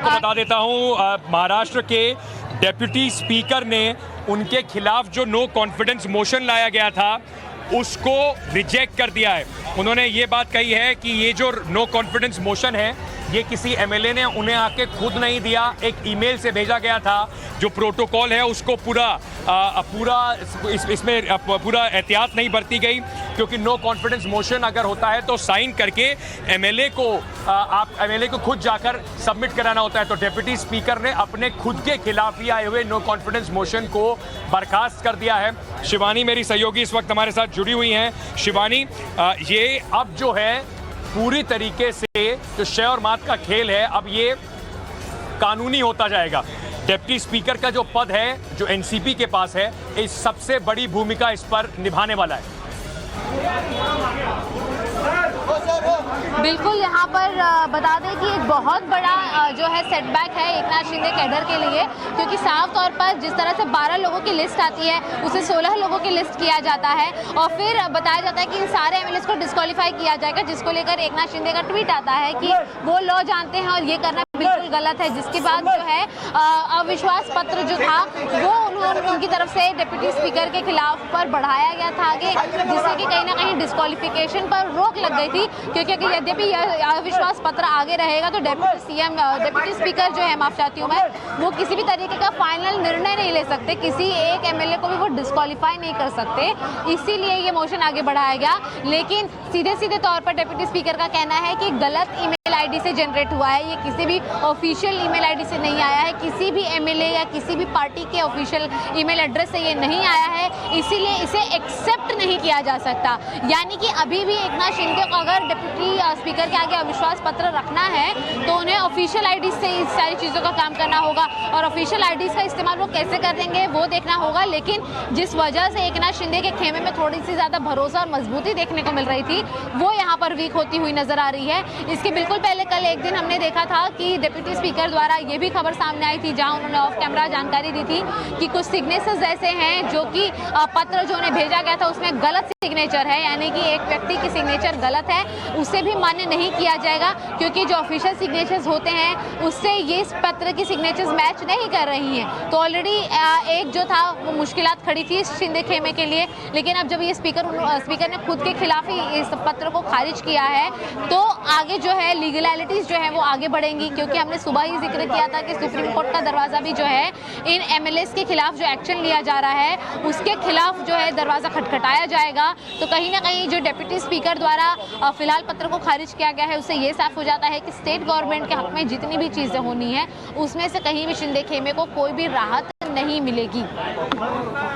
आपको बता देता हूं, महाराष्ट्र के डेप्यूटी स्पीकर ने उनके खिलाफ जो नो कॉन्फिडेंस मोशन लाया गया था उसको रिजेक्ट कर दिया है। उन्होंने ये बात कही है कि ये जो नो कॉन्फिडेंस मोशन है ये किसी एमएलए ने उन्हें आके खुद नहीं दिया, एक ईमेल से भेजा गया था। जो प्रोटोकॉल है उसको इसमें पूरा एहतियात नहीं बरती गई, क्योंकि नो कॉन्फिडेंस मोशन अगर होता है तो साइन करके एमएलए को खुद जाकर सबमिट कराना होता है। तो डेप्यूटी स्पीकर ने अपने खुद के खिलाफ ही आए हुए नो कॉन्फिडेंस मोशन को बर्खास्त कर दिया है। शिवानी मेरी सहयोगी इस वक्त हमारे साथ जुड़ी हुई हैं। शिवानी, ये अब जो है पूरी तरीके से जो शय और मात का खेल है अब ये कानूनी होता जाएगा। डिप्टी स्पीकर का जो पद है जो एनसीपी के पास है, इस सबसे बड़ी भूमिका इस पर निभाने वाला है। बिल्कुल, यहाँ पर बता दें कि एक बहुत बड़ा जो है सेटबैक है एकनाथ शिंदे कैडर के लिए, क्योंकि साफ तौर पर जिस तरह से 12 लोगों की लिस्ट आती है उसे 16 लोगों की लिस्ट किया जाता है और फिर बताया जाता है कि इन सारे एमएलएस को डिस्क्वालीफाई किया जाएगा, जिसको लेकर एकनाथ शिंदे का ट्वीट आता है कि वो लॉ जानते हैं और ये करना बिल्कुल गलत है। जिसके बाद जो है अविश्वास पत्र जो था वो उनकी तरफ से डिप्टी स्पीकर के खिलाफ पर बढ़ाया गया था आगे, जिससे कि कहीं ना कहीं डिस्क्वालिफिकेशन पर रोक लग गई थी। क्योंकि यद्यपि यह अविश्वास पत्र आगे रहेगा तो डिप्टी स्पीकर जो है, माफ चाहती हूँ मैं, वो किसी भी तरीके का फाइनल निर्णय नहीं ले सकते, किसी एक एमएलए को भी वो डिस्क्वालीफाई नहीं कर सकते। इसीलिए ये मोशन आगे बढ़ाया गया। लेकिन सीधे सीधे तौर पर डिप्टी स्पीकर का कहना है कि गलत ईमेल आईडी से जनरेट हुआ है, ये किसी भी ऑफिशियल ईमेल आईडी से नहीं आया है, किसी भी एमएलए या किसी भी पार्टी के ऑफिशियल ईमेल एड्रेस से ये नहीं आया है, इसीलिए इसे एक्सेप्ट नहीं किया जा सकता। यानी कि अभी भी एकनाथ शिंदे को अगर डिप्टी स्पीकर के आगे अविश्वास पत्र रखना है तो उन्हें ऑफिशियल आईडी से इस सारी चीज़ों का काम करना होगा और ऑफिशियल आईडी का इस्तेमाल वो कैसे कर देंगे वो देखना होगा। लेकिन जिस वजह से एकनाथ शिंदे के खेमे में थोड़ी सी ज़्यादा भरोसा और मजबूती देखने को मिल रही थी वो यहाँ पर वीक होती हुई नजर आ रही है। इसके बिल्कुल पहले कल एक दिन हमने देखा था कि डिप्टी स्पीकर द्वारा ये भी खबर सामने आई थी, जहां उन्होंने ऑफ कैमरा जानकारी दी थी कि कुछ सिग्नेचर्स ऐसे हैं जो कि पत्र जो उन्हें भेजा गया था उसमें गलत सिग्नेचर है, यानी कि एक व्यक्ति की सिग्नेचर गलत है, उसे भी मान्य नहीं किया जाएगा, क्योंकि जो ऑफिशियल सिग्नेचर्स होते हैं उससे ये इस पत्र की सिग्नेचर्स मैच नहीं कर रही हैं। तो ऑलरेडी एक जो था वो मुश्किलात खड़ी थी शिंदे खेमे के लिए। लेकिन अब जब ये स्पीकर ने खुद के खिलाफ ही इस पत्र को खारिज किया है तो आगे जो है लीगलिटीज जो है वो आगे बढ़ेंगी, क्योंकि हमने सुबह ही जिक्र किया था कि सुप्रीम कोर्ट का दरवाजा भी जो है इन एमएलएस के खिलाफ जो एक्शन लिया जा रहा है उसके खिलाफ जो है दरवाजा खटखटाया जाएगा। तो कहीं ना कहीं जो डिप्टी स्पीकर द्वारा फिलहाल पत्र को खारिज किया गया है उससे ये साफ हो जाता है कि स्टेट गवर्नमेंट के हक में जितनी भी चीजें होनी है उसमें से कहीं भी शिंदे खेमे को कोई भी राहत नहीं मिलेगी।